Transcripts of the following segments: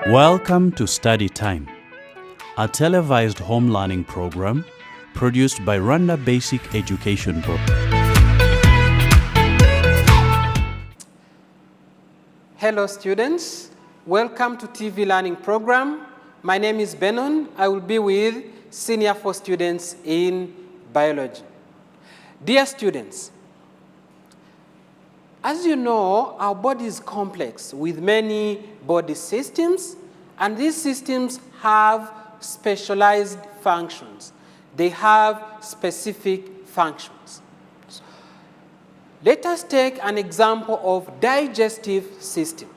Welcome to Study Time, a televised home learning program produced by Rwanda Basic Education Board. Hello students, welcome to TV Learning Program. My name is Benon. I will be with Senior 4 students in Biology. Dear students, as you know, our body is complex with many body systems, and these systems have specialized functions. They have specific functions. Let us take an example of digestive system.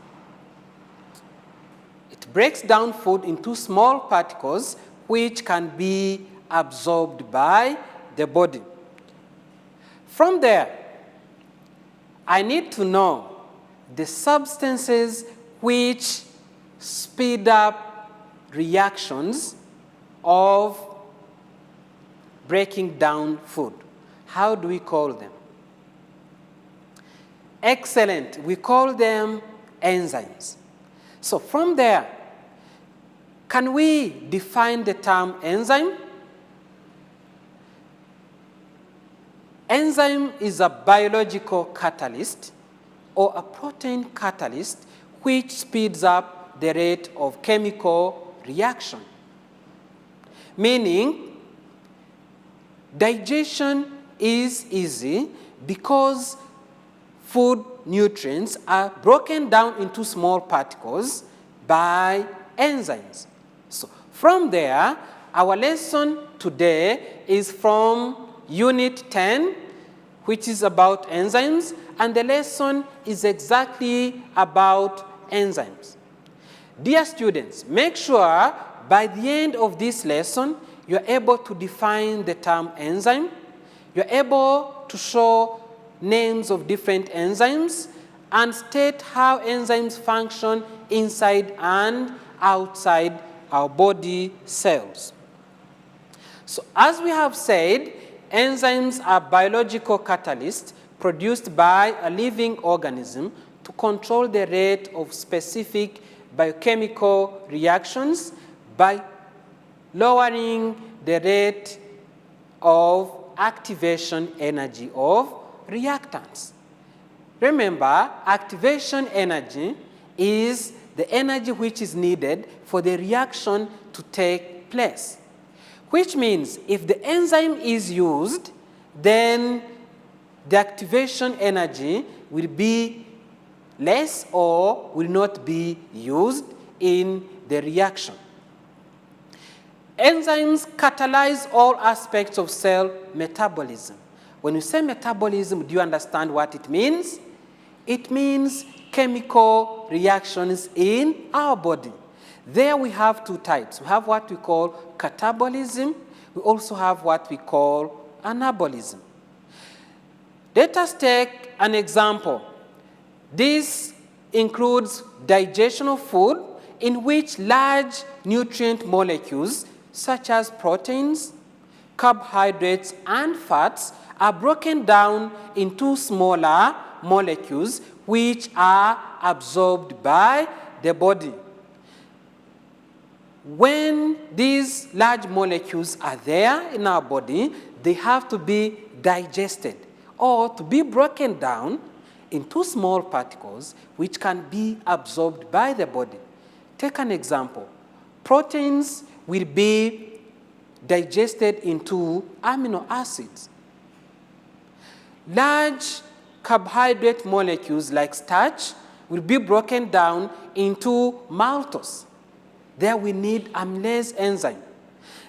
It breaks down food into small particles which can be absorbed by the body. From there, I need to know the substances which speed up reactions of breaking down food. How do we call them? Excellent. We call them enzymes. So from there, can we define the term enzyme? Enzyme is a biological catalyst or a protein catalyst which speeds up the rate of chemical reaction. Meaning, digestion is easy because food nutrients are broken down into small particles by enzymes. So from there, our lesson today is from Unit 10, which is about enzymes, and the lesson is exactly about enzymes. Dear students, make sure by the end of this lesson, you're able to define the term enzyme, you're able to show names of different enzymes, and state how enzymes function inside and outside our body cells. So as we have said, enzymes are biological catalysts produced by a living organism to control the rate of specific biochemical reactions by lowering the rate of activation energy of reactants. Remember, activation energy is the energy which is needed for the reaction to take place. Which means if the enzyme is used, then the activation energy will be less or will not be used in the reaction. Enzymes catalyze all aspects of cell metabolism. When you say metabolism, do you understand what it means? It means chemical reactions in our body. There we have two types. We have what we call catabolism. We also have what we call anabolism. Let us take an example. This includes digestion of food in which large nutrient molecules such as proteins, carbohydrates, and fats are broken down into smaller molecules which are absorbed by the body. When these large molecules are there in our body, they have to be digested or to be broken down into small particles which can be absorbed by the body. Take an example. Proteins will be digested into amino acids. Large carbohydrate molecules like starch will be broken down into maltose. There we need amylase enzyme.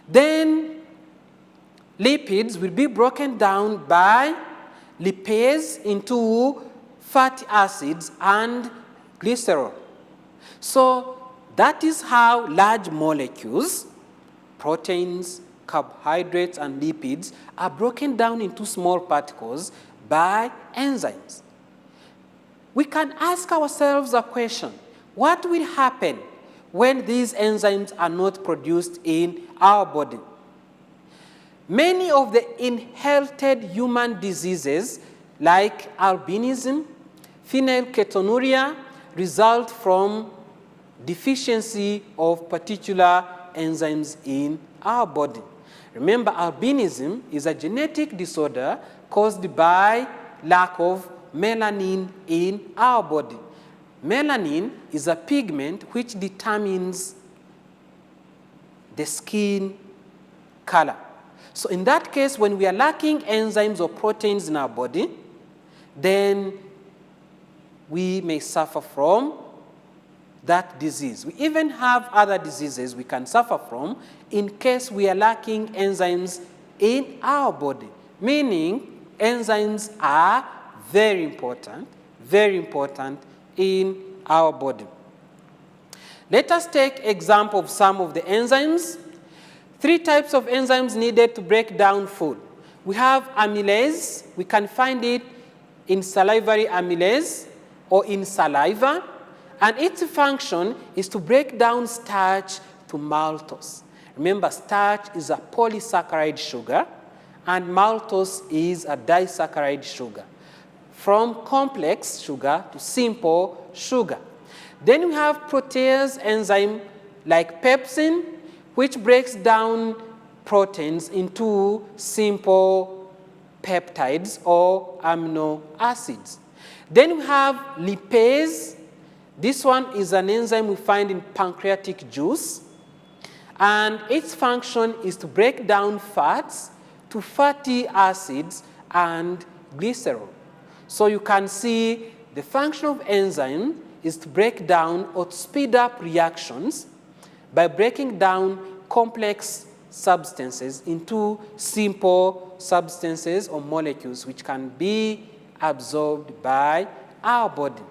Then lipids will be broken down by lipase into fatty acids and glycerol. So that is how large molecules, proteins, carbohydrates, and lipids are broken down into small particles by enzymes. We can ask ourselves a question: what will happen when these enzymes are not produced in our body? Many of the inherited human diseases like albinism, phenylketonuria result from deficiency of particular enzymes in our body. Remember, albinism is a genetic disorder caused by lack of melanin in our body. Melanin is a pigment which determines the skin color. So in that case, when we are lacking enzymes or proteins in our body, then we may suffer from that disease. We even have other diseases we can suffer from in case we are lacking enzymes in our body, meaning enzymes are very important in our body. Let us take example of some of the enzymes. 3 types of enzymes needed to break down food. We have amylase. We can find it in salivary amylase or in saliva, and its function is to break down starch to maltose. Remember, starch is a polysaccharide sugar, and maltose is a disaccharide sugar. From complex sugar to simple sugar. Then we have protease enzyme like pepsin, which breaks down proteins into simple peptides or amino acids. Then we have lipase. This one is an enzyme we find in pancreatic juice, and its function is to break down fats to fatty acids and glycerol. So you can see the function of enzyme is to break down or to speed up reactions by breaking down complex substances into simple substances or molecules which can be absorbed by our body.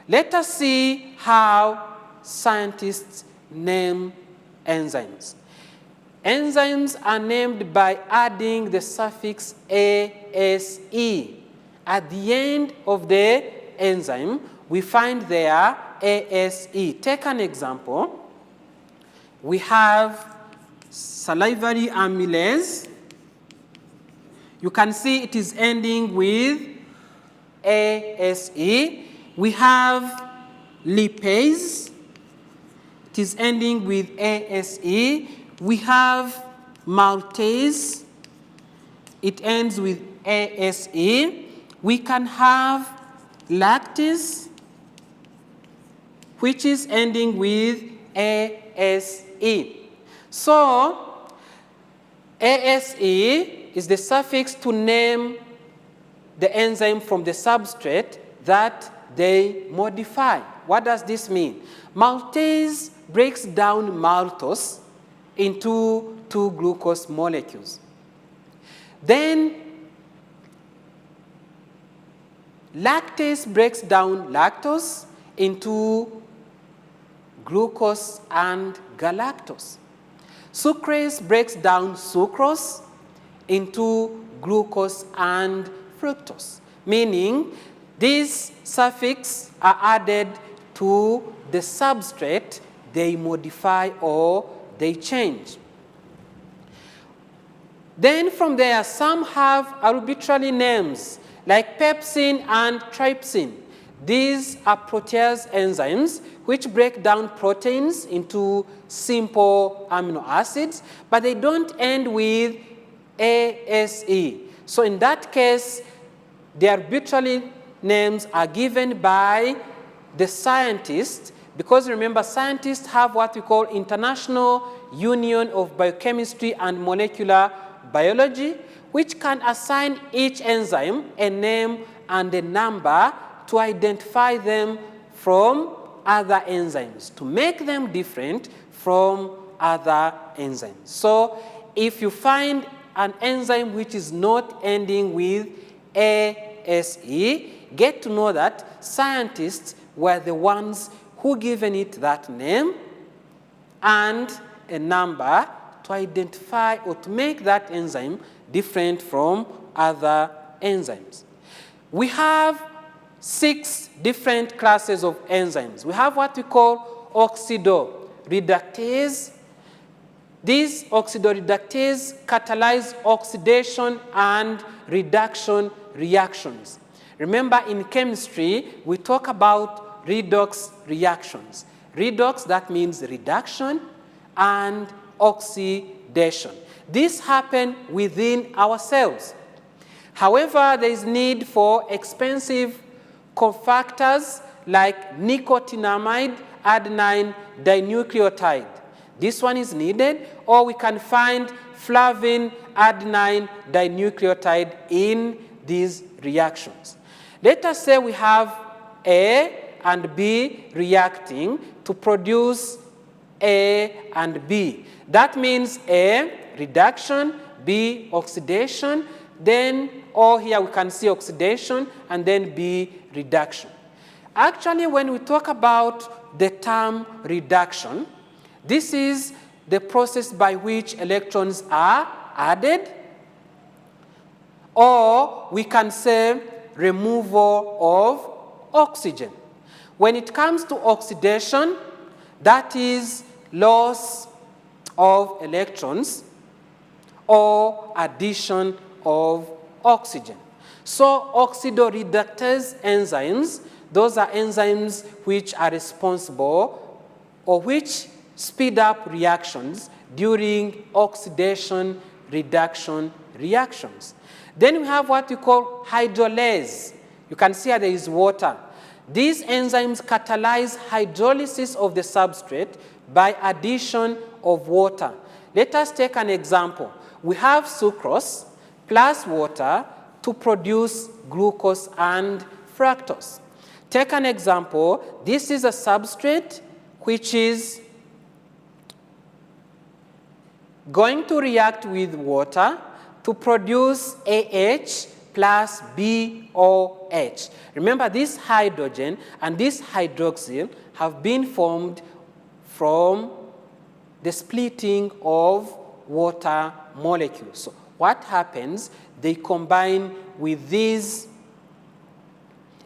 Let us see how scientists name enzymes. Enzymes are named by adding the suffix ase. At the end of the enzyme, we find there ase. Take an example. We have salivary amylase. You can see it is ending with ase. We have lipase. It is ending with ase. We have maltase. It ends with ase. We can have lactase, which is ending with ase. So, ase is the suffix to name the enzyme from the substrate that they modify. What does this mean? Maltase breaks down maltose into 2 glucose molecules. Then lactase breaks down lactose into glucose and galactose. Sucrase breaks down sucrose into glucose and fructose, meaning these suffixes are added to the substrate they modify or they change. Then from there, some have arbitrary names like pepsin and trypsin. These are protease enzymes which break down proteins into simple amino acids, but they don't end with ase. So in that case, the arbitrary names are given by the scientists, because remember, scientists have what we call International Union of Biochemistry and Molecular Biology, which can assign each enzyme a name and a number to identify them from other enzymes, to make them different from other enzymes. So if you find an enzyme which is not ending with ase, get to know that scientists were the ones who given it that name and a number to identify or to make that enzyme different from other enzymes. We have 6 different classes of enzymes. We have what we call oxidoreductase. These oxidoreductase catalyze oxidation and reduction reactions. Remember, in chemistry, we talk about redox reactions. Redox, that means reduction, and oxidation. This happens within our cells. However, there is need for expensive cofactors like nicotinamide adenine dinucleotide. This one is needed, or we can find flavin adenine dinucleotide in these reactions. Let us say we have A and B reacting to produce A and B. That means A, reduction, B, oxidation, then, or here we can see oxidation, and then B, reduction. Actually, when we talk about the term reduction, this is the process by which electrons are added, or we can say removal of oxygen. When it comes to oxidation, that is loss of electrons or addition of oxygen. So oxidoreductase enzymes, those are enzymes which are responsible or which speed up reactions during oxidation reduction reactions. Then we have what we call hydrolase. You can see here there is water. These enzymes catalyze hydrolysis of the substrate by addition of water. Let us take an example. We have sucrose plus water to produce glucose and fructose. Take an example. This is a substrate which is going to react with water to produce AH plus BOH. Remember, this hydrogen and this hydroxyl have been formed from the splitting of water molecules. So what happens? They combine with these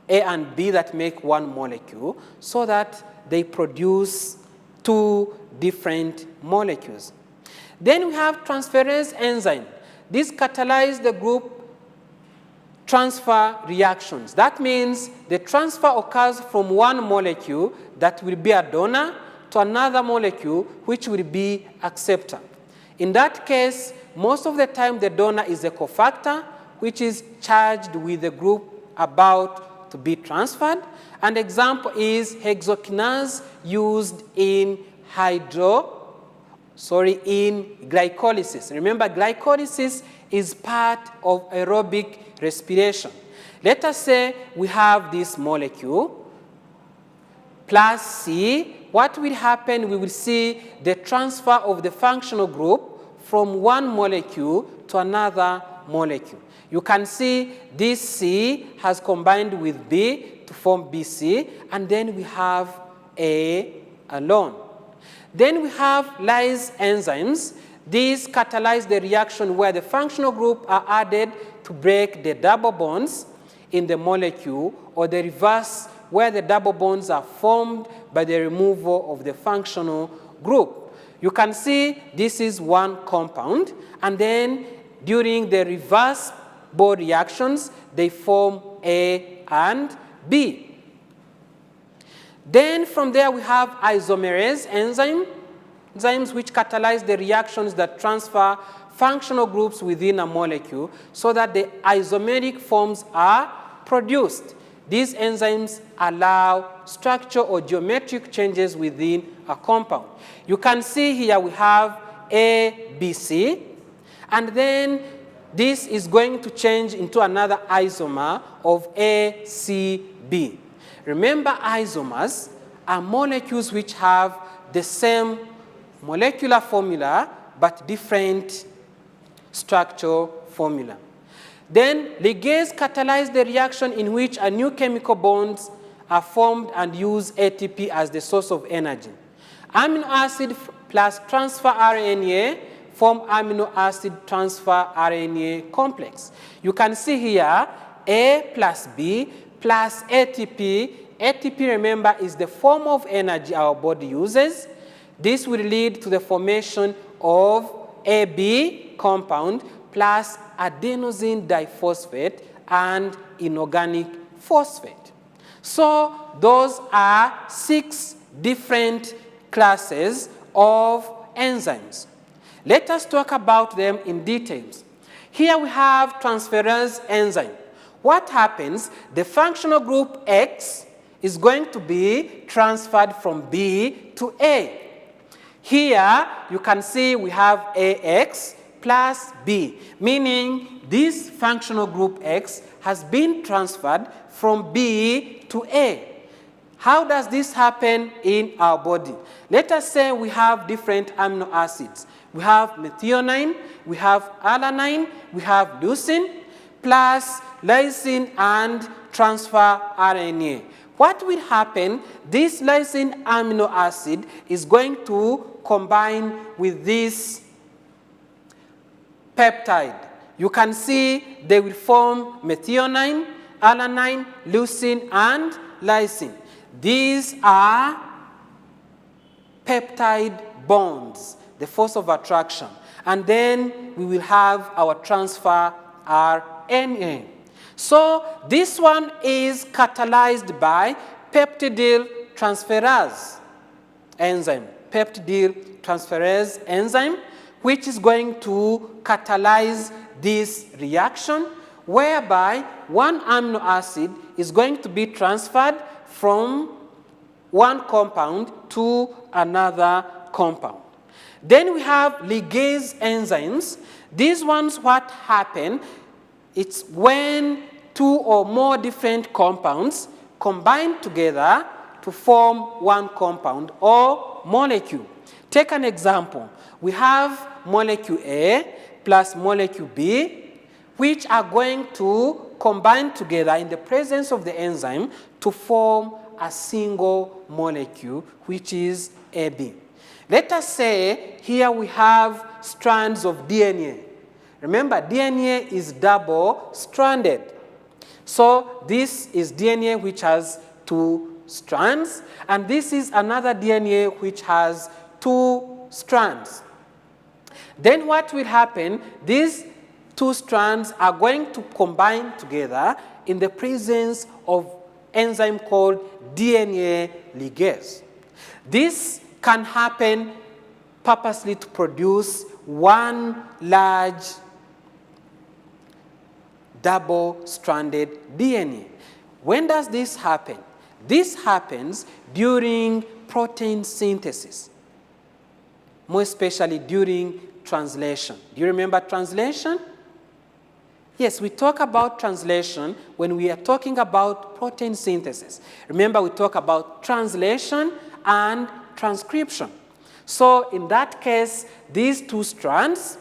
A and B that make one molecule so that they produce two different molecules. Then we have transferase enzyme. This catalyzes the group transfer reactions. That means the transfer occurs from one molecule that will be a donor to another molecule which will be acceptor. In that case, most of the time the donor is a cofactor which is charged with the group about to be transferred. An example is hexokinase used in glycolysis. Remember, glycolysis is part of aerobic respiration. Let us say we have this molecule plus C. What will happen? We will see the transfer of the functional group from one molecule to another molecule. You can see this C has combined with B to form BC, and then we have A alone. Then we have lyase enzymes. These catalyze the reaction where the functional group are added to break the double bonds in the molecule, or the reverse where the double bonds are formed by the removal of the functional group. You can see this is one compound, and then during the reverse bond reactions, they form A and B. Then from there we have isomerase enzymes which catalyze the reactions that transfer functional groups within a molecule so that the isomeric forms are produced. These enzymes allow structure or geometric changes within a compound. You can see here we have ABC, and then this is going to change into another isomer of ACB. Remember, isomers are molecules which have the same molecular formula but different structure formula. Then ligase catalyze the reaction in which a new chemical bonds are formed and use ATP as the source of energy. Amino acid plus transfer RNA form amino acid transfer RNA complex. You can see here A plus B plus ATP. ATP, remember, is the form of energy our body uses. This will lead to the formation of AB compound plus adenosine diphosphate and inorganic phosphate. So those are 6 different classes of enzymes. Let us talk about them in details. Here we have transferase enzyme. What happens? The functional group X is going to be transferred from B to A. Here you can see we have AX plus B, meaning this functional group X has been transferred from B to A. How does this happen in our body? Let us say we have different amino acids. We have methionine, we have alanine, we have leucine, plus lysine and transfer RNA. What will happen? This lysine amino acid is going to combine with this peptide. You can see they will form methionine, alanine, leucine, and lysine. These are peptide bonds, the force of attraction. And then we will have our transfer RNA. So this one is catalyzed by peptidyl transferase enzyme. Peptidyl transferase enzyme, which is going to catalyze this reaction, whereby one amino acid is going to be transferred from one compound to another compound. Then we have ligase enzymes. These ones, what happen? It's when two or more different compounds combine together to form one compound or molecule. Take an example. We have molecule A plus molecule B, which are going to combine together in the presence of the enzyme to form a single molecule, which is AB. Let us say here we have strands of DNA. Remember, DNA is double-stranded. So this is DNA which has 2 strands, and this is another DNA which has 2 strands. Then what will happen? These 2 strands are going to combine together in the presence of enzyme called DNA ligase. This can happen purposely to produce one large double-stranded DNA. When does this happen? This happens during protein synthesis, more especially during translation. Do you remember translation? Yes, we talk about translation when we are talking about protein synthesis. Remember, we talk about translation and transcription. So in that case, these 2 strands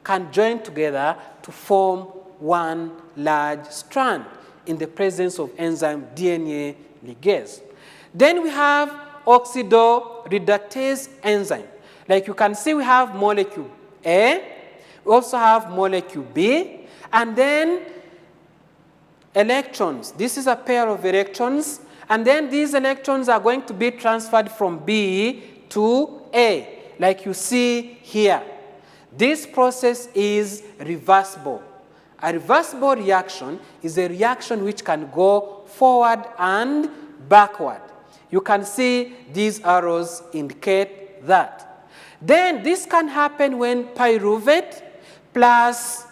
can join together to form one large strand in the presence of enzyme DNA ligase. Then we have oxidoreductase enzyme. Like you can see, we have molecule A, we also have molecule B, and then electrons. This is a pair of electrons, and then these electrons are going to be transferred from B to A, like you see here. This process is reversible. A reversible reaction is a reaction which can go forward and backward. You can see these arrows indicate that. Then this can happen when pyruvate plus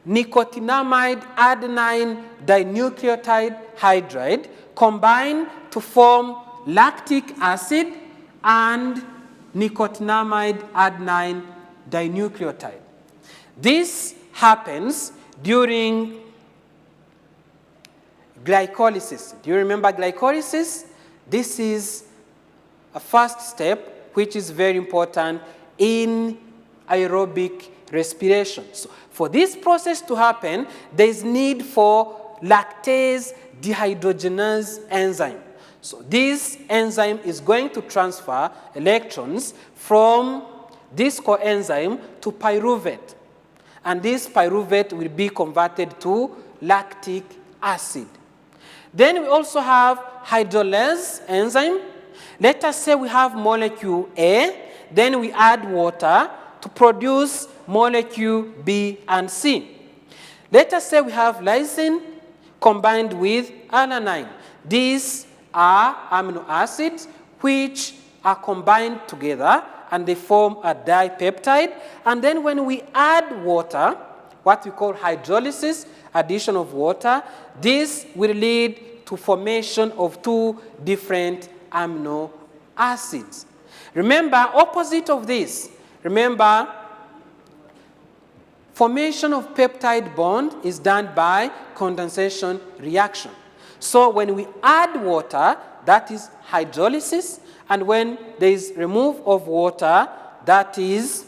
nicotinamide adenine dinucleotide hydride combine to form lactic acid and nicotinamide adenine dinucleotide. This happens during glycolysis. Do you remember glycolysis? This is a first step which is very important in aerobic respiration. So for this process to happen, there is need for lactase dehydrogenase enzyme. So this enzyme is going to transfer electrons from this coenzyme to pyruvate. And this pyruvate will be converted to lactic acid. Then we also have hydrolase enzyme. Let us say we have molecule A, then we add water to produce molecule B and C. Let us say we have lysine combined with alanine. This are amino acids which are combined together and they form a dipeptide. And then when we add water, what we call hydrolysis, addition of water, this will lead to formation of two different amino acids. Remember, opposite of this, remember, formation of peptide bond is done by condensation reaction. So when we add water, that is hydrolysis, and when there is removal of water, that is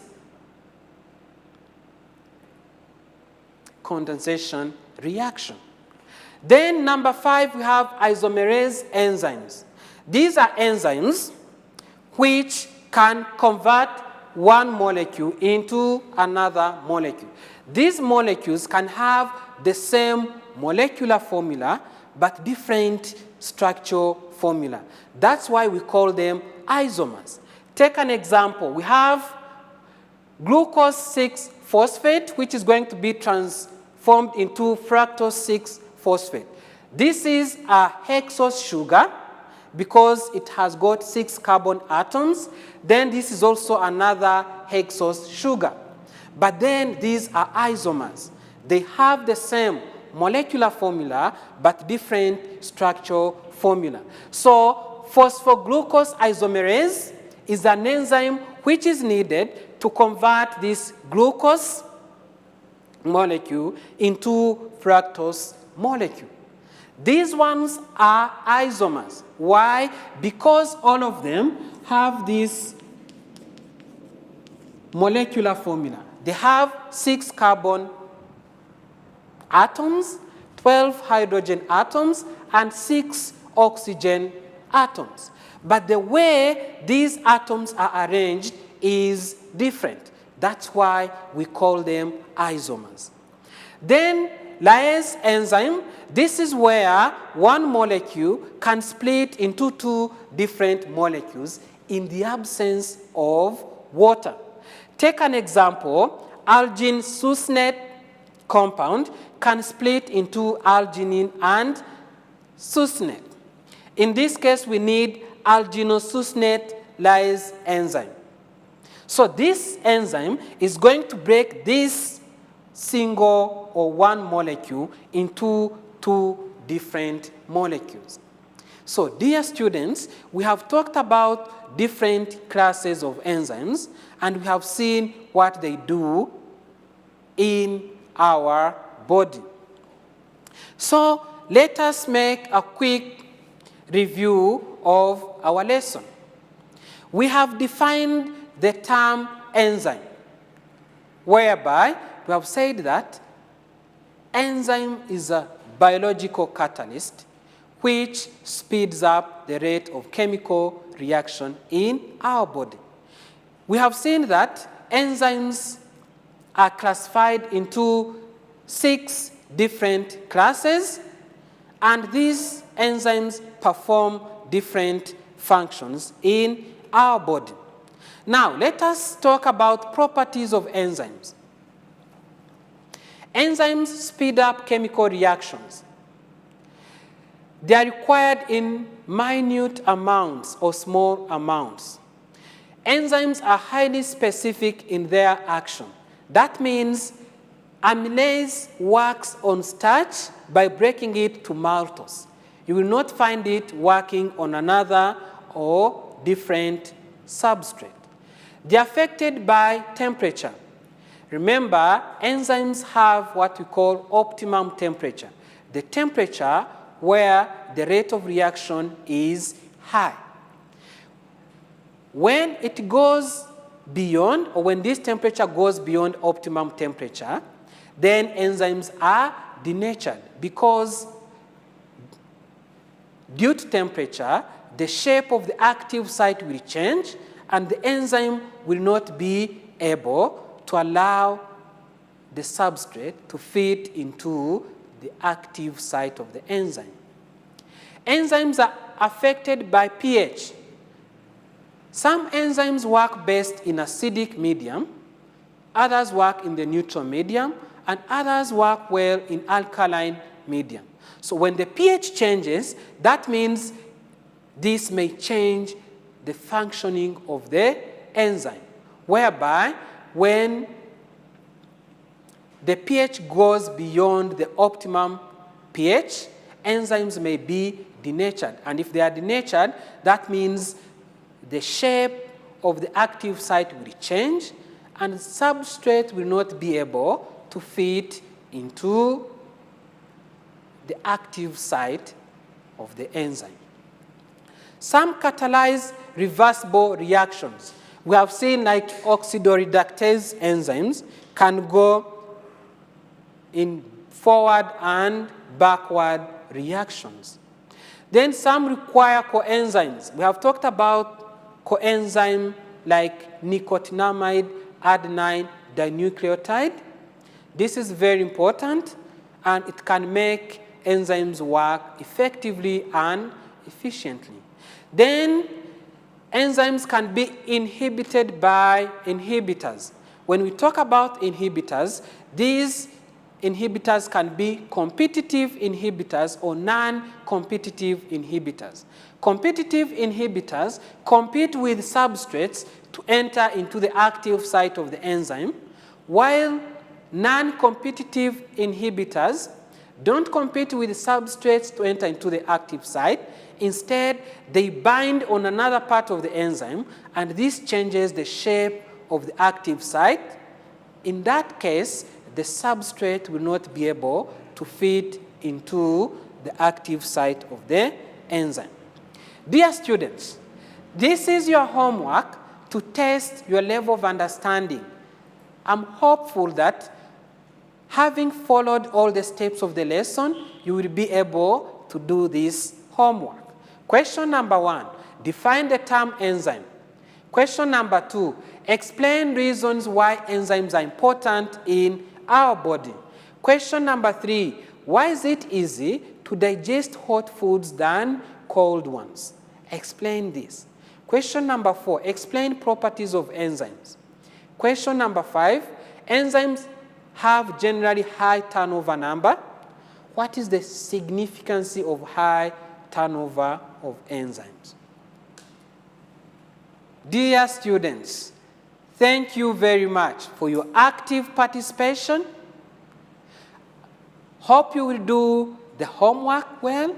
condensation reaction. Then number 5, we have isomerase enzymes. These are enzymes which can convert one molecule into another molecule. These molecules can have the same molecular formula but different structural formula. That's why we call them isomers. Take an example. We have glucose 6-phosphate, which is going to be transformed into fructose 6-phosphate. This is a hexose sugar because it has got 6 carbon atoms. Then this is also another hexose sugar. But then these are isomers. They have the same molecular formula but different structural formula. So phosphoglucose isomerase is an enzyme which is needed to convert this glucose molecule into fructose molecule. These ones are isomers. Why? Because all of them have this molecular formula. They have 6 carbon atoms, 12 hydrogen atoms, and 6 oxygen atoms. But the way these atoms are arranged is different. That's why we call them isomers. Then lyase enzyme, this is where one molecule can split into 2 different molecules in the absence of water. Take an example, algine succinate compound can split into alginine and succinate. In this case, we need alginosuccinate lyase enzyme. So this enzyme is going to break this single or one molecule into 2 different molecules. So dear students, we have talked about different classes of enzymes and we have seen what they do in our body. So let us make a quick review of our lesson. We have defined the term enzyme, whereby we have said that enzyme is a biological catalyst which speeds up the rate of chemical reaction in our body. We have seen that enzymes are classified into 6 different classes, and these enzymes perform different functions in our body. Now, let us talk about properties of enzymes. Enzymes speed up chemical reactions. They are required in minute amounts or small amounts. Enzymes are highly specific in their action. That means amylase works on starch by breaking it to maltose. You will not find it working on another or different substrate. They are affected by temperature. Remember, enzymes have what we call optimum temperature, the temperature where the rate of reaction is high. When it goes beyond, or when this temperature goes beyond optimum temperature, then enzymes are denatured because due to temperature, the shape of the active site will change and the enzyme will not be able to allow the substrate to fit into the active site of the enzyme. Enzymes are affected by pH. Some enzymes work best in acidic medium, others work in the neutral medium, and others work well in alkaline medium. So when the pH changes, that means this may change the functioning of the enzyme, whereby when the pH goes beyond the optimum pH, enzymes may be denatured. And if they are denatured, that means the shape of the active site will change and the substrate will not be able to fit into the active site of the enzyme. Some catalyze reversible reactions. We have seen like oxidoreductase enzymes can go in forward and backward reactions. Then some require coenzymes. We have talked about coenzyme like nicotinamide adenine dinucleotide. This is very important, and it can make enzymes work effectively and efficiently. Then enzymes can be inhibited by inhibitors. When we talk about inhibitors, these inhibitors can be competitive inhibitors or non-competitive inhibitors. Competitive inhibitors compete with substrates to enter into the active site of the enzyme, while non-competitive inhibitors don't compete with substrates to enter into the active site. Instead, they bind on another part of the enzyme, and this changes the shape of the active site. In that case, the substrate will not be able to fit into the active site of the enzyme. Dear students, this is your homework to test your level of understanding. I'm hopeful that having followed all the steps of the lesson, you will be able to do this homework. Question number 1, define the term enzyme. Question number 2, explain reasons why enzymes are important in our body. Question number 3, why is it easy to digest hot foods than cold ones? Explain this. Question number 4, explain properties of enzymes. Question number 5, enzymes have generally high turnover number. What is the significance of high turnover of enzymes? Dear students, thank you very much for your active participation. Hope you will do the homework well.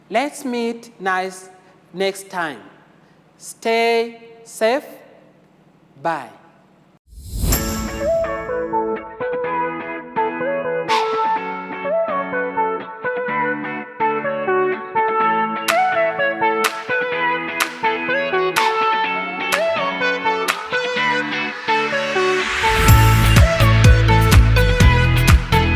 Let's meet next time. Stay safe. Bye.